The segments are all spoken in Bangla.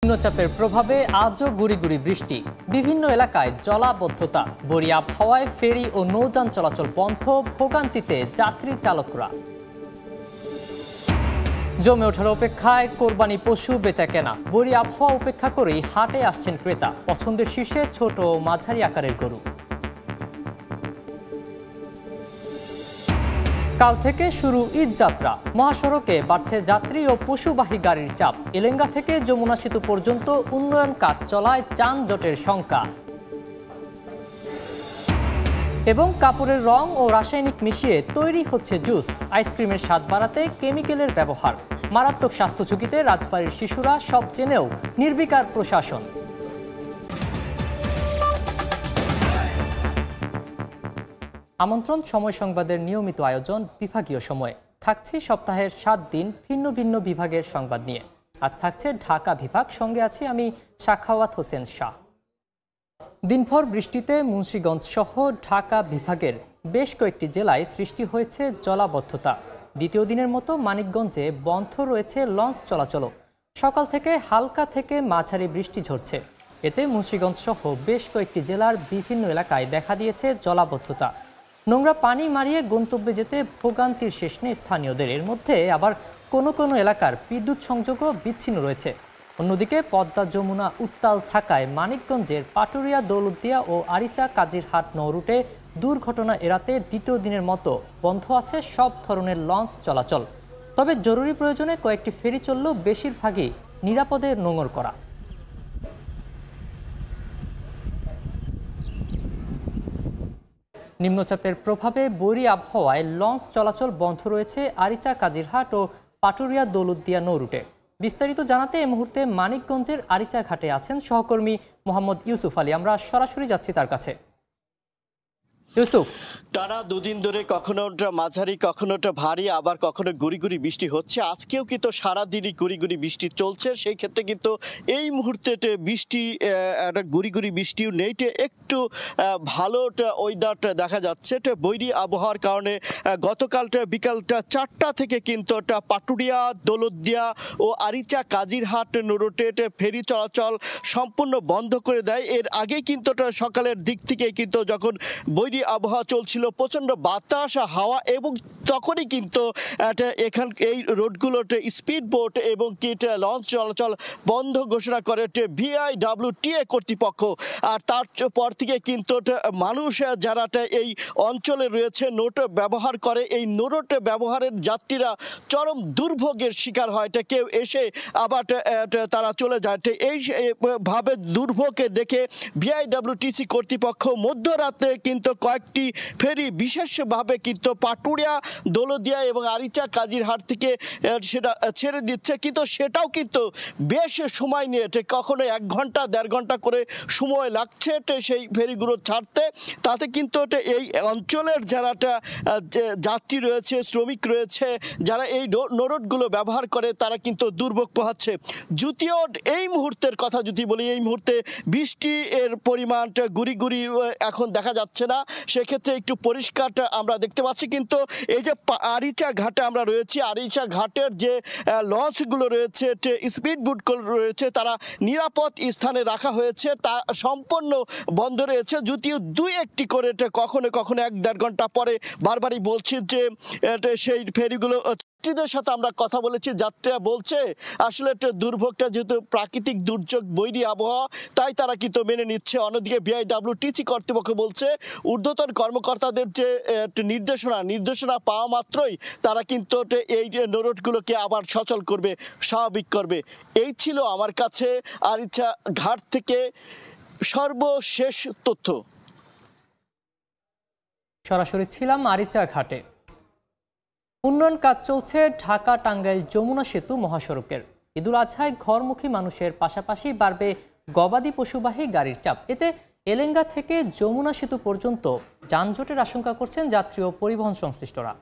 নিম্নচাপের প্রভাবে আজও গুড়ি গুড়ি বৃষ্টি, বিভিন্ন এলাকায় জলাবদ্ধতা, বরি আবহাওয়ায় ফেরি ও নৌযান চলাচল বন্ধ, ভোগান্তিতে যাত্রী চালকরা। জমে ওঠার অপেক্ষায় কোরবানি পশু বেচা কেনা, বরি আবহাওয়া উপেক্ষা করেই হাটে আসছেন ক্রেতা, পছন্দের শীর্ষে ছোট ও মাঝারি আকারের গরু। কাল থেকে শুরু ঈদ যাত্রা, মহাসড়কে বাড়ছে যাত্রী ও পশুবাহী গাড়ির চাপ। এলেঙ্গা থেকে যমুনা সেতু পর্যন্ত উন্নয়ন কাজ চলায় যানজটের শঙ্কা। এবং কাপড়ের রং ও রাসায়নিক মিশিয়ে তৈরি হচ্ছে জুস, আইসক্রিমের স্বাদ বাড়াতে কেমিক্যালের ব্যবহার। মারাত্মক স্বাস্থ্য ঝুঁকিতে রাজবাড়ির শিশুরা, সব জেনেও নির্বিকার প্রশাসন। আমন্ত্রণ সময় সংবাদের নিয়মিত আয়োজন বিভাগীয় সময়ে। থাকছি সপ্তাহের 7 দিন ভিন্ন ভিন্ন বিভাগের সংবাদ নিয়ে। আজ থাকছে ঢাকা বিভাগ, সঙ্গে আছি আমি সাখাওয়াত হোসেন শাহ। দিনভর বৃষ্টিতে মুন্সিগঞ্জ সহ ঢাকা বিভাগের বেশ কয়েকটি জেলায় সৃষ্টি হয়েছে জলাবদ্ধতা। দ্বিতীয় দিনের মতো মানিকগঞ্জে বন্ধ রয়েছে লঞ্চ চলাচলও। সকাল থেকে হালকা থেকে মাঝারি বৃষ্টি ঝরছে। এতে মুন্সিগঞ্জ সহ বেশ কয়েকটি জেলার বিভিন্ন এলাকায় দেখা দিয়েছে জলাবদ্ধতা। নোংরা পানি মারিয়ে গন্তব্যে যেতে ভোগান্তির শেষ নেই স্থানীয়দের। এর মধ্যে আবার কোনো কোনো এলাকার বিদ্যুৎ সংযোগও বিচ্ছিন্ন রয়েছে। অন্যদিকে পদ্মা যমুনা উত্তাল থাকায় মানিকগঞ্জের পাটুরিয়া, দৌলতদিয়া ও আরিচা কাজিরহাট নৌ রুটে দুর্ঘটনা এড়াতে দ্বিতীয় দিনের মতো বন্ধ আছে সব ধরনের লঞ্চ চলাচল। তবে জরুরি প্রয়োজনে কয়েকটি ফেরি চললেও বেশিরভাগই নিরাপদে নোঙর করা। নিম্নচাপের প্রভাবে বৈরী আবহাওয়ায় লঞ্চ চলাচল বন্ধ রয়েছে আরিচা কাজিরহাট ও পাটুরিয়া দৌলতদিয়া নৌ রুটে। বিস্তারিত জানাতে এই মুহূর্তে মানিকগঞ্জের আরিচা ঘাটে আছেন সহকর্মী মোহাম্মদ ইউসুফ আলী। আমরা সরাসরি যাচ্ছি তার কাছে। ইউসুফ, টানা দুদিন ধরে কখনো মাঝারি কখনো ভারী আবার কখনো গুড়ি গুড়ি বৃষ্টি হচ্ছে। আজকেও কিন্তু সারাদিনই গুড়ি গুড়ি বৃষ্টি চলছে। সেই ক্ষেত্রে কিন্তু এই মুহূর্তে বৃষ্টি গুড়ি গুড়ি বৃষ্টিও নেই, একটু ভালো ওয়েদার দেখা যাচ্ছে। বৈরী আবহাওয়ার কারণে গতকালটা বিকালটা 4টা থেকে কিন্তু পাটুরিয়া, দৌলতদিয়া ও আরিচা কাজিরহাট রুটে ফেরি চলাচল সম্পূর্ণ বন্ধ করে দেয়। এর আগেই কিন্তু সকালের দিক থেকে কিন্তু যখন বৈরী আবহাওয়া চলছিল, প্রচন্ড বাতাস, হাওয়া, এবং তখনই কিন্তু এই রোডগুলোতে স্পিড বোট এবং লঞ্চ চলাচল বন্ধ ঘোষণা করে VIWTA কর্তৃপক্ষ। আর তারপর থেকে কিন্তু মানুষ যারা এই অঞ্চলে রয়েছে নোট ব্যবহার করে, এই নোট ব্যবহারের যাত্রীরা চরম দুর্ভোগের শিকার হয়। কেউ এসে আবার তারা চলে যায়। এই ভাবে দুর্ভোগে দেখে VIWTC কর্তৃপক্ষ মধ্যরাতে কিন্তু কয়েকটি ফেরি বিশেষভাবে কিন্তু পাটুরিয়া, দৌলতদিয়া এবং আরিচা কাজিরহাট থেকে সেটা ছেড়ে দিচ্ছে। কিন্তু সেটাও কিন্তু বেশ সময় নিয়ে, কখনো 1 ঘন্টা 1.5 ঘন্টা করে সময় লাগছে সেই ফেরিগুলো ছাড়তে। তাতে কিন্তু এই অঞ্চলের যারা যাত্রী রয়েছে, শ্রমিক রয়েছে, যারা এই নোটগুলো ব্যবহার করে, তারা কিন্তু দুর্ভোগ পোহাচ্ছে। যদিও এই মুহূর্তের কথা যদি বলি, এই মুহূর্তে বৃষ্টি এর পরিমাণটা গুড়ি গুড়ি এখন দেখা যাচ্ছে না, সেক্ষেত্রে একটু পরিষ্কারটা আমরা দেখতে পাচ্ছি। কিন্তু এই যে আরিচা ঘাটে আমরা রয়েছি, আরিচা ঘাটের যে লঞ্চগুলো রয়েছে, স্পিড বোটগুলো রয়েছে, তারা নিরাপদ স্থানে রাখা হয়েছে, তা সম্পূর্ণ বন্ধ রয়েছে। যদিও 2-1টি করে কখনো কখনো 1-1.5 ঘন্টা পরে বারবারই বলছি যে সেই ফেরিগুলো যাত্রীদের সাথে আমরা কথা বলেছি, যাত্রীরা বলছে আসলে দুর্ভোগটা যেহেতু প্রাকৃতিক দুর্যোগ, বৈরী আবহাওয়া, তাই তারা কিন্তু মেনে নিচ্ছে। অন্যদিকে VIWTC কর্তৃপক্ষ বলছে ঊর্ধ্বতন কর্মকর্তাদের যে নির্দেশনা পাওয়া মাত্রই তারা কিন্তু এই নোটগুলোকে আবার সচল করবে, স্বাভাবিক করবে। এই ছিল আমার কাছে আরিচা ঘাট থেকে সর্বশেষ তথ্য। সরাসরি ছিলাম আরিচা ঘাটে। উন্নয়ন কাজ চলছে ঢাকা টাঙ্গাইল যমুনা সেতু মহাসড়কের। ঈদুল আজহায় ঘরমুখী মানুষের পাশাপাশি বাড়বে গবাদি পশুবাহী গাড়ির চাপ। এতে এলেঙ্গা থেকে যমুনা সেতু পর্যন্ত যানজটের আশঙ্কা করছেন যাত্রী ও পরিবহন সংশ্লিষ্টরা।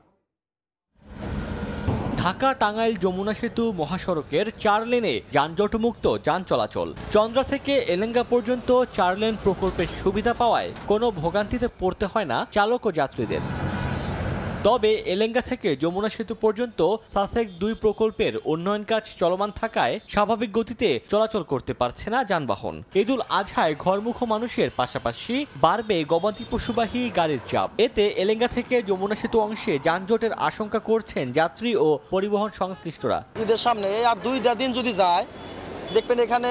ঢাকা টাঙ্গাইল যমুনা সেতু মহাসড়কের 4 লেনে যানজটমুক্ত যান চলাচল। চন্দ্রা থেকে এলেঙ্গা পর্যন্ত 4 লেন প্রকল্পের সুবিধা পাওয়ায় কোনো ভোগান্তিতে পড়তে হয় না চালক ও যাত্রীদের। তবে এলেঙ্গা থেকে যমুনা সেতু পর্যন্ত সাসেক 2 প্রকল্পের উন্নয়ন কাজ চলমান থাকায় স্বাভাবিক গতিতে চলাচল করতে পারছে না যানবাহন। ঈদুল আজহায় ঘরমুখো মানুষের পাশাপাশি বাড়বে গবাদি পশুবাহী গাড়ির চাপ। এতে এলেঙ্গা থেকে যমুনা সেতু অংশে যানজটের আশঙ্কা করছেন যাত্রী ও পরিবহন সংশ্লিষ্টরা। ঈদের সামনে আর 2টা দিন যদি যায় দেখবেন এখানে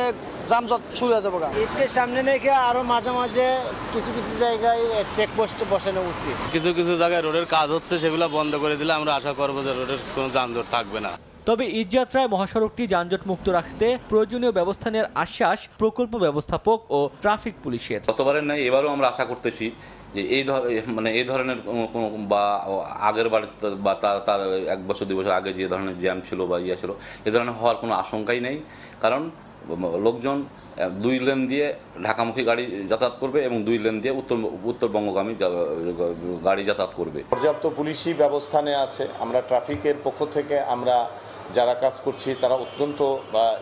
যানজট শুরু হয়ে যাবে। ঈদকে সামনে রেখে আরো মাঝে মাঝে কিছু কিছু জায়গায় চেকপোস্ট বসানো উচিত। কিছু কিছু জায়গায় রোডের কাজ হচ্ছে, সেগুলো বন্ধ করে দিলে আমরা আশা করবো যে রোডের কোনো যানজট থাকবে না। তবে ঈদযাত্রায় মহাসড়কটি যানজট মুক্ত রাখতে প্রয়োজনীয় ব্যবস্থা নেওয়ার আশ্বাস প্রকল্প ব্যবস্থাপক ও ট্রাফিক পুলিশের। গতবারের নাই এবারও আমরা আশা করতেছি যে এই ধরনের কোনো বা আগের বার বা তার 1 বছর 2 বছর আগে যে ধরনের জ্যাম ছিল বা ইয়ে ছিল, এ ধরনের হওয়ার কোনো আশঙ্কাই নেই। কারণ লোকজন 2 লেন দিয়ে ঢাকামুখী গাড়ি যাতায়াত করবে এবং 2 লেন দিয়ে উত্তরবঙ্গগামী গাড়ি যাতায়াত করবে। পর্যাপ্ত পুলিশি ব্যবস্থা নেওয়া আছে। আমরা ট্রাফিকের পক্ষ থেকে আমরা যারা কাজ করছি তারা অত্যন্ত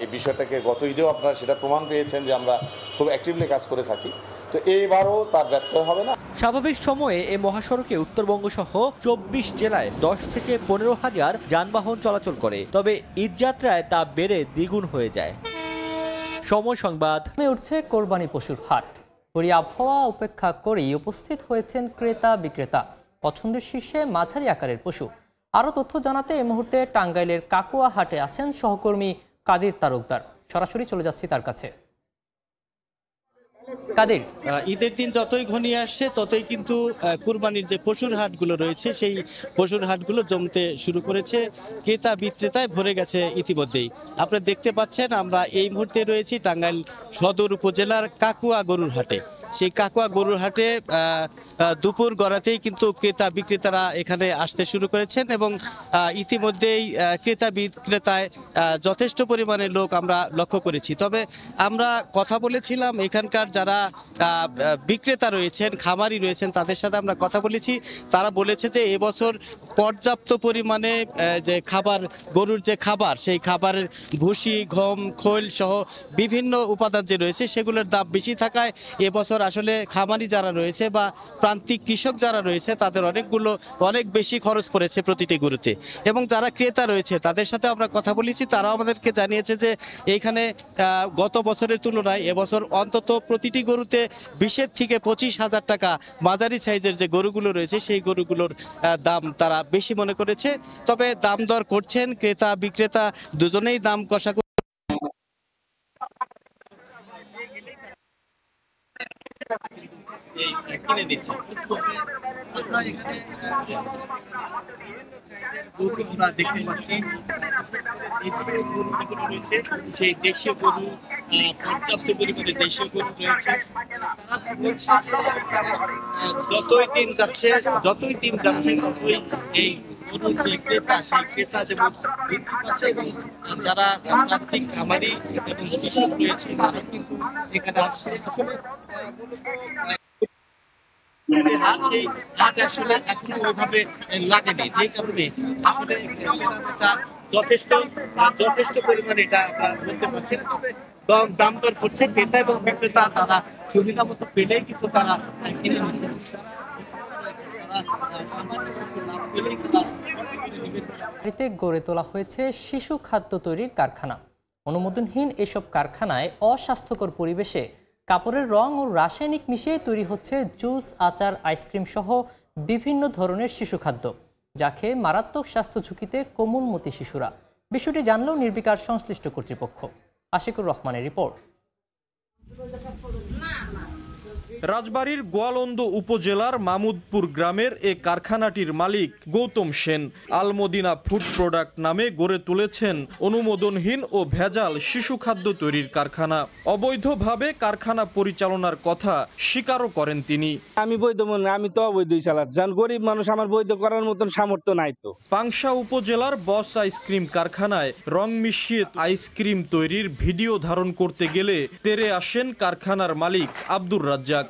এই বিষয়টাকে গত ঈদেও আপনারা সেটা প্রমাণ পেয়েছেন যে আমরা খুব অ্যাক্টিভলি কাজ করে থাকি। তো এইবারও তার ব্যত্যয় হবে না। স্বাভাবিক সময়ে এই মহাসড়কে উত্তরবঙ্গ সহ 24 জেলায় 10 থেকে 15 হাজার যানবাহন চলাচল করে। তবে ঈদযাত্রায় তা বেড়ে দ্বিগুণ হয়ে যায়। সময় সংবাদ। উঠছে কোরবানি পশুর হাট। পরি আবহাওয়া উপেক্ষা করেই উপস্থিত হয়েছেন ক্রেতা বিক্রেতা। পছন্দের শীর্ষে মাঝারি আকারের পশু। আরও তথ্য জানাতে এই মুহূর্তে টাঙ্গাইলের কাকুয়া হাটে আছেন সহকর্মী কাদির তালুকদার। সরাসরি চলে যাচ্ছি তার কাছে। কাদির, ঈদের দিন যতই ঘনিয়ে আসছে ততই কিন্তু কুরবানির যে পশুর হাটগুলো রয়েছে সেই পশুর হাটগুলো জমতে শুরু করেছে। ক্রেতা বিক্রেতায় ভরে গেছে ইতিমধ্যেই। আপনারা দেখতে পাচ্ছেন আমরা এই মুহূর্তে রয়েছি টাঙ্গাইল সদর উপজেলার কাকুয়া গরুর হাটে। সেই কাকুয়া গরুর হাটে দুপুর গড়াতেই কিন্তু ক্রেতা বিক্রেতারা এখানে আসতে শুরু করেছেন এবং ইতিমধ্যেই ক্রেতা বিক্রেতায় যথেষ্ট পরিমাণে লোক আমরা লক্ষ্য করেছি। তবে আমরা কথা বলেছিলাম এখানকার যারা বিক্রেতা রয়েছেন, খামারি রয়েছেন, তাদের সাথে আমরা কথা বলেছি। তারা বলেছে যে এবছর পর্যাপ্ত পরিমাণে যে খাবার, গরুর যে খাবার, সেই খাবারের ভুসি, গম, খৈল সহ বিভিন্ন উপাদান যে রয়েছে সেগুলোর দাম বেশি থাকায় এবছর আসলে খামারি যারা রয়েছে বা প্রান্তিক কৃষক যারা রয়েছে তাদের অনেক বেশি খরচ পড়েছে প্রতিটি গরুতে। এবং যারা ক্রেতা রয়েছে তাদের সাথে আমরা কথা বলেছি, তারাও আমাদেরকে জানিয়েছে যে এইখানে গত বছরের তুলনায় এবছর অন্তত প্রতিটি গরুতে 20 থেকে 25,000 টাকা মাঝারি সাইজের যে গরুগুলো রয়েছে সেই গরুগুলোর দাম তারা বেশি মনে করেছে। তবে দাম দর করছেন ক্রেতা বিক্রেতা দুজনেই দাম কষা কিনে দিচ্ছে। আমরা দেখতে পাচ্ছি সেই দেশীয় গরু, পর্যাপ্ত পরিমাণে দেশীয় গরু রয়েছে। তারা বলছে যতই দিন যাচ্ছে ততই এই গরুর যে ক্রেতা, সেই ক্রেতা যেমন বৃদ্ধি পাচ্ছে এবং যারা প্রান্তিক খামারি এবং কৃষক রয়েছে তারা কিন্তু এখানে আসছে। আসলে সেই হাট আসলে এখনো ওইভাবে লাগেনি, যে কারণে আসলে যথেষ্ট পরিমাণে এটা আমরা বলতে পারছি না। তবে দাম দর করছে ক্রেতা এবং বিক্রেতা, তারা সুবিধা মতো পেলেই কিন্তু তারা কিনে নিচ্ছে। গড়ে তোলা হয়েছে শিশু খাদ্য তৈরির কারখানা। অনুমোদনহীন এসব কারখানায় অস্বাস্থ্যকর পরিবেশে কাপড়ের রং ও রাসায়নিক মিশিয়ে তৈরি হচ্ছে জুস, আচার, আইসক্রিম সহ বিভিন্ন ধরনের শিশু খাদ্য, যা খেয়ে মারাত্মক স্বাস্থ্য ঝুঁকিতে কোমলমতি শিশুরা। বিষয়টি জানলেও নির্বিকার সংশ্লিষ্ট কর্তৃপক্ষ। আশিকুর রহমানের রিপোর্ট। রাজবাড়ীর গোয়ালন্দ উপজেলার মামুদপুর গ্রামের এ কারখানাটির মালিক গৌতম সেন আলমদিনা ফুড প্রোডাক্ট নামে গড়ে তুলেছেন অনুমোদনহীন ও ভেজাল শিশু খাদ্য তৈরির কারখানা। অবৈধভাবে কারখানা পরিচালনার কথা স্বীকারও করেন তিনি। আমি বৈধ মনে, আমি তো অবৈধই চালাচ্ছি, গরিব মানুষ, আমার বৈধ করার মতন সামর্থ্য নাই তো। পাংশা উপজেলার বস আইসক্রিম কারখানায় রং মিশিয়ে আইসক্রিম তৈরির ভিডিও ধারণ করতে গেলে তেরে আসেন কারখানার মালিক আব্দুর রাজ্জাক।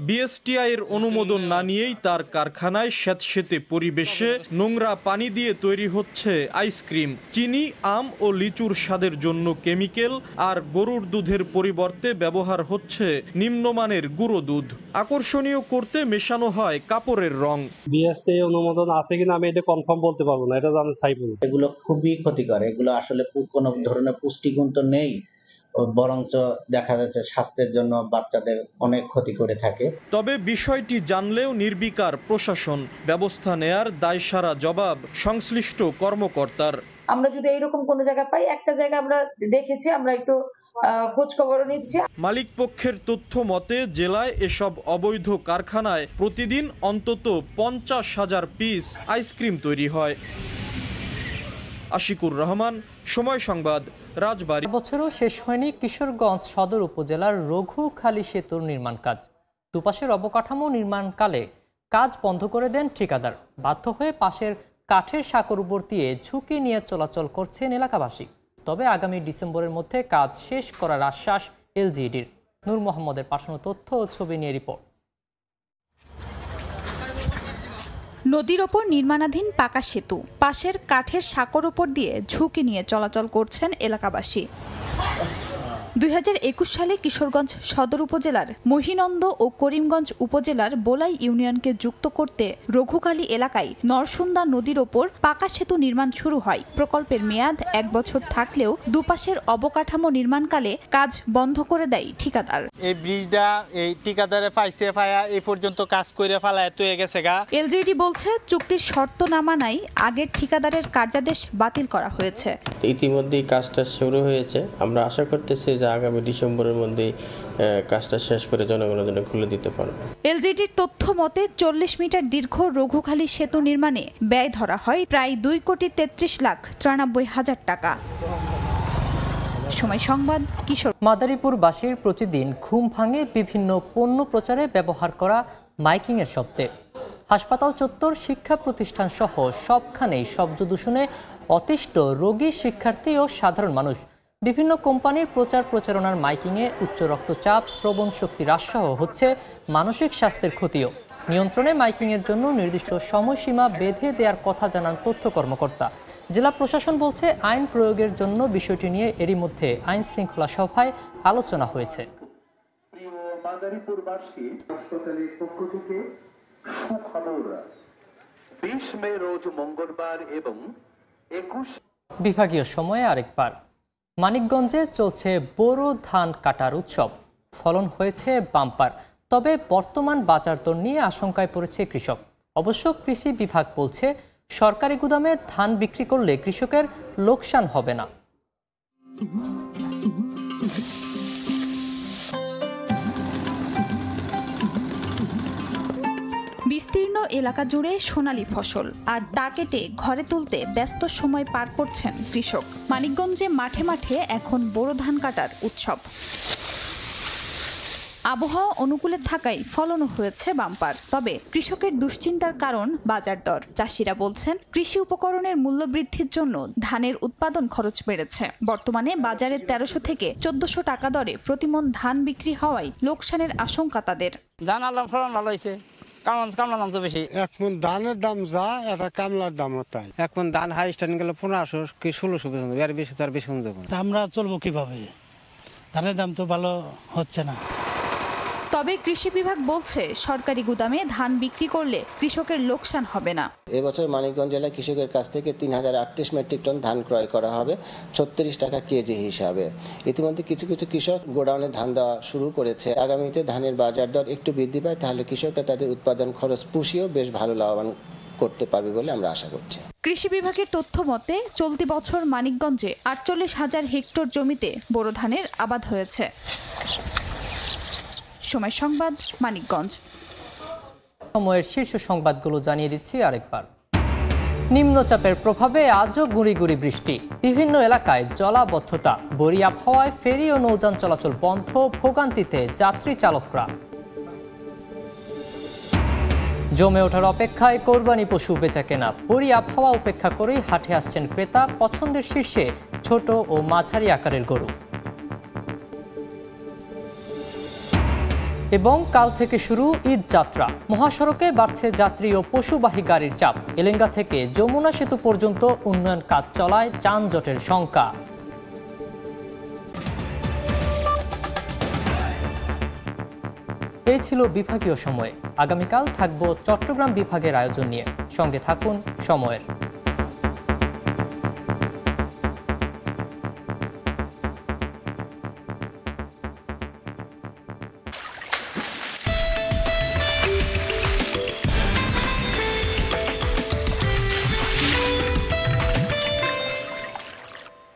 বিএসটিআই এর অনুমোদন না নিয়েই তার কারখানায় স্যাঁতসেঁতে পরিবেশে নোংরা পানি দিয়ে তৈরি হচ্ছে আইসক্রিম। চিনি, আম ও লিচুর স্বাদের জন্য কেমিক্যাল আর গরুর দুধের পরিবর্তে ব্যবহার হচ্ছে নিম্নমানের গুঁড়ো দুধ। আকর্ষণীয় করতে মেশানো হয় কাপড়ের রং। বিএসটিআই অনুমোদন আছে কিনা আমি এটা কনফার্ম বলতে পারবো না, এটা জানেন সাইফুল। এগুলো খুবই ক্ষতিকর, এগুলো আসলে কোনো ধরনের পুষ্টিগুণ তো নেই, বরঞ্চ দেখা যাচ্ছে স্বাস্থ্যের জন্য বাচ্চাদের অনেক ক্ষতি করে থাকে। তবে বিষয়টি জানলেও নির্বিকার প্রশাসন, ব্যবস্থা নেয়ার দায়সারা জবাব সংশ্লিষ্ট কর্মকর্তার। আমরা যদি এইরকম কোনো জায়গা পাই, একটা জায়গা আমরা দেখেছি, আমরা একটু খোঁজ খবর নিচ্ছি। মালিক পক্ষের তথ্য মতে জেলায় এসব অবৈধ কারখানায় প্রতিদিন অন্তত 50,000 পিস আইসক্রিম তৈরি হয়। আশিকুর রহমান, সময় সংবাদ, রাজবাড়ী। বছরও শেষ হয়নি কিশোরগঞ্জ সদর উপজেলার রঘুখালী সেতুর নির্মাণ কাজ। দুপাশের অবকাঠামো নির্মাণকালে কাজ বন্ধ করে দেন ঠিকাদার। বাধ্য হয়ে পাশের কাঠের সাঁকোর উপর দিয়ে ঝুঁকি নিয়ে চলাচল করছেন এলাকাবাসী। তবে আগামী ডিসেম্বরের মধ্যে কাজ শেষ করার আশ্বাস এলজিইডির। নূর মোহাম্মদের পাঠানো তথ্য ও ছবি নিয়ে রিপোর্ট। নদীর ওপর নির্মাণাধীন পাকা সেতু, পাশের কাঠের সাঁকোর ওপর দিয়ে ঝুঁকি নিয়ে চলাচল করছেন এলাকাবাসী। 2021 সালে কিশোরগঞ্জ সদর উপজেলার মহিনন্দ ও করিমগঞ্জ উপজেলার বোলাই ইউনিয়নকে যুক্ত করতে রঘুখালী এলাকায় নরসুন্দা নদীর ওপর পাকা সেতু নির্মাণ শুরু হয়। প্রকল্পের মেয়াদ 1 বছর থাকলেও দুপাশের অবকাঠামো নির্মাণকালে কাজ বন্ধ করে দেয় ঠিকাদার। এই ব্রিজটা এই ঠিকাদারে পাইছে পায়া এই পর্যন্ত কাজ করে ফেলায় তো গেছে গা। এলজিইডি বলছে চুক্তির শর্ত না মানায় আগের ঠিকাদারের কার্যাদেশ বাতিল করা হয়েছে। ইতিমধ্যেই কাজটা শুরু হয়েছে, আমরা আশা করতেছি যে আগামী ডিসেম্বরের মধ্যে কাজটা শেষ করে জনগণের জন্য খুলে দিতে পারব। এলজিইডির তথ্য মতে 40 মিটার দীর্ঘ রঘুখালী সেতু নির্মাণে ব্যয় ধরা হয় প্রায় 2,33,93,000 টাকা। সময় সংবাদ, কিশোর। মাদারীপুরবাসীর প্রতিদিন ঘুম ভাঙে বিভিন্ন পণ্য প্রচারে ব্যবহার করা মাইকিংয়ের শব্দে। হাসপাতাল চত্বর, শিক্ষা প্রতিষ্ঠান সহ সবখানেই শব্দ দূষণে অতিষ্ঠ রোগী, শিক্ষার্থী ও সাধারণ মানুষ। বিভিন্ন কোম্পানির প্রচার প্রচারণার মাইকিংয়ে উচ্চ রক্তচাপ, শ্রবণ শক্তি হ্রাসসহ হচ্ছে মানসিক স্বাস্থ্যের ক্ষতিও। নিয়ন্ত্রণে মাইকিংয়ের জন্য নির্দিষ্ট সময়সীমা বেঁধে দেওয়ার কথা জানান তথ্য কর্মকর্তা। জেলা প্রশাসন বলছে আইন প্রয়োগের জন্য বিষয়টি নিয়ে এরই মধ্যে আইন শৃঙ্খলা সভায় আলোচনা হয়েছে। বিভাগীয় সময়ে আরেকবার মানিকগঞ্জে চলছে বোরো ধান কাটার উৎসব। ফলন হয়েছে বাম্পার, তবে বর্তমান বাজার দর নিয়ে আশঙ্কায় পড়েছে কৃষক। অবশ্য কৃষি বিভাগ বলছে সরকারি গুদামে ধান বিক্রি করলে কৃষকের লোকসান হবে না। বিস্তীর্ণ এলাকা জুড়ে সোনালী ফসল, আর তা কেটে ঘরে তুলতে ব্যস্ত সময় পার করছেন কৃষক। মানিকগঞ্জে মাঠে মাঠে এখন বোরো ধান কাটার উৎসব। আবহাওয়া অনুকূলে থাকায় ফলনও হয়েছে বাম্পার, তবে কৃষকের দুশ্চিন্তার কারণ বাজার দর। চাষিরা বলছেন কৃষি উপকরণের মূল্য বৃদ্ধির জন্য ধানের উৎপাদন খরচ বেড়েছে। বর্তমানে বাজারে 1300 থেকে 1400 টাকা দরে প্রতিমণ ধান বিক্রি হওয়ায় লোকসানের আশঙ্কা তাদের। ধান আল্লাহ ফলন ভালো হয়েছে, কামলার দাম তো বেশি। এখন ধানের দাম যা, এটা কামলার দামও তাই। এখন ধান হাই স্ট্যান্ড গেলে 1500 কি 1600 পর্যন্ত, এর বেশি তো আর বেশি হয়ে যাবে। আমরা চলবো কিভাবে? ধানের দাম তো ভালো হচ্ছে না। তবে কৃষি বিভাগ বলছে সরকারি গুদামে ধান বিক্রি করলে কৃষকের লোকসান হবে না। এবছর মানিকগঞ্জ জেলায় কৃষকের কাছ থেকে 3038 মেট্রিক টন ধান ক্রয় করা হবে 36 টাকা কেজি হিসাবে। ইতিমধ্যে কিছু কিছু কৃষক গোডাউনে ধান দেওয়া শুরু করেছে। আগামীতে ধানের বাজার দর একটু বৃদ্ধি পায়, তাহলে কৃষকরা তাদের উৎপাদন খরচ পুষিয়েও বেশ ভালো লাভবান করতে পারবে বলে আমরা আশা করছি। কৃষি বিভাগের তথ্য মতে চলতি বছর মানিকগঞ্জে 48,000 হেক্টর জমিতে বোরো ধানের আবাদ হয়েছে। সময় সংবাদ, মানিকগঞ্জ। সময়ের শীর্ষ সংবাদগুলো জানিয়ে দিচ্ছি আরেকবার। নিম্নচাপের প্রভাবে আজও গুঁড়ি গুঁড়ি বৃষ্টি, বিভিন্ন এলাকায় জলাবদ্ধতা, বরি আবহাওয়ায় ফেরি ও নৌযান চলাচল বন্ধ, ভোগান্তিতে যাত্রী চালকরা। জমে ওঠার অপেক্ষায় কোরবানি পশু বেচাকেনা, বরি আবহাওয়া উপেক্ষা করেই হাটে আসছেন ক্রেতা। পছন্দের শীর্ষে ছোট ও মাঝারি আকারের গরু। এবং কাল থেকে শুরু ঈদ যাত্রা। মহাসড়কে বাড়ছে যাত্রী ও পশুবাহী গাড়ির চাপ। এলেঙ্গা থেকে যমুনা সেতু পর্যন্ত উন্নয়ন কাজ চলায় যানজটের শঙ্কা। এই ছিল বিভাগীয় সময়। আগামীকাল থাকবো চট্টগ্রাম বিভাগের আয়োজন নিয়ে। সঙ্গে থাকুন সময়ের।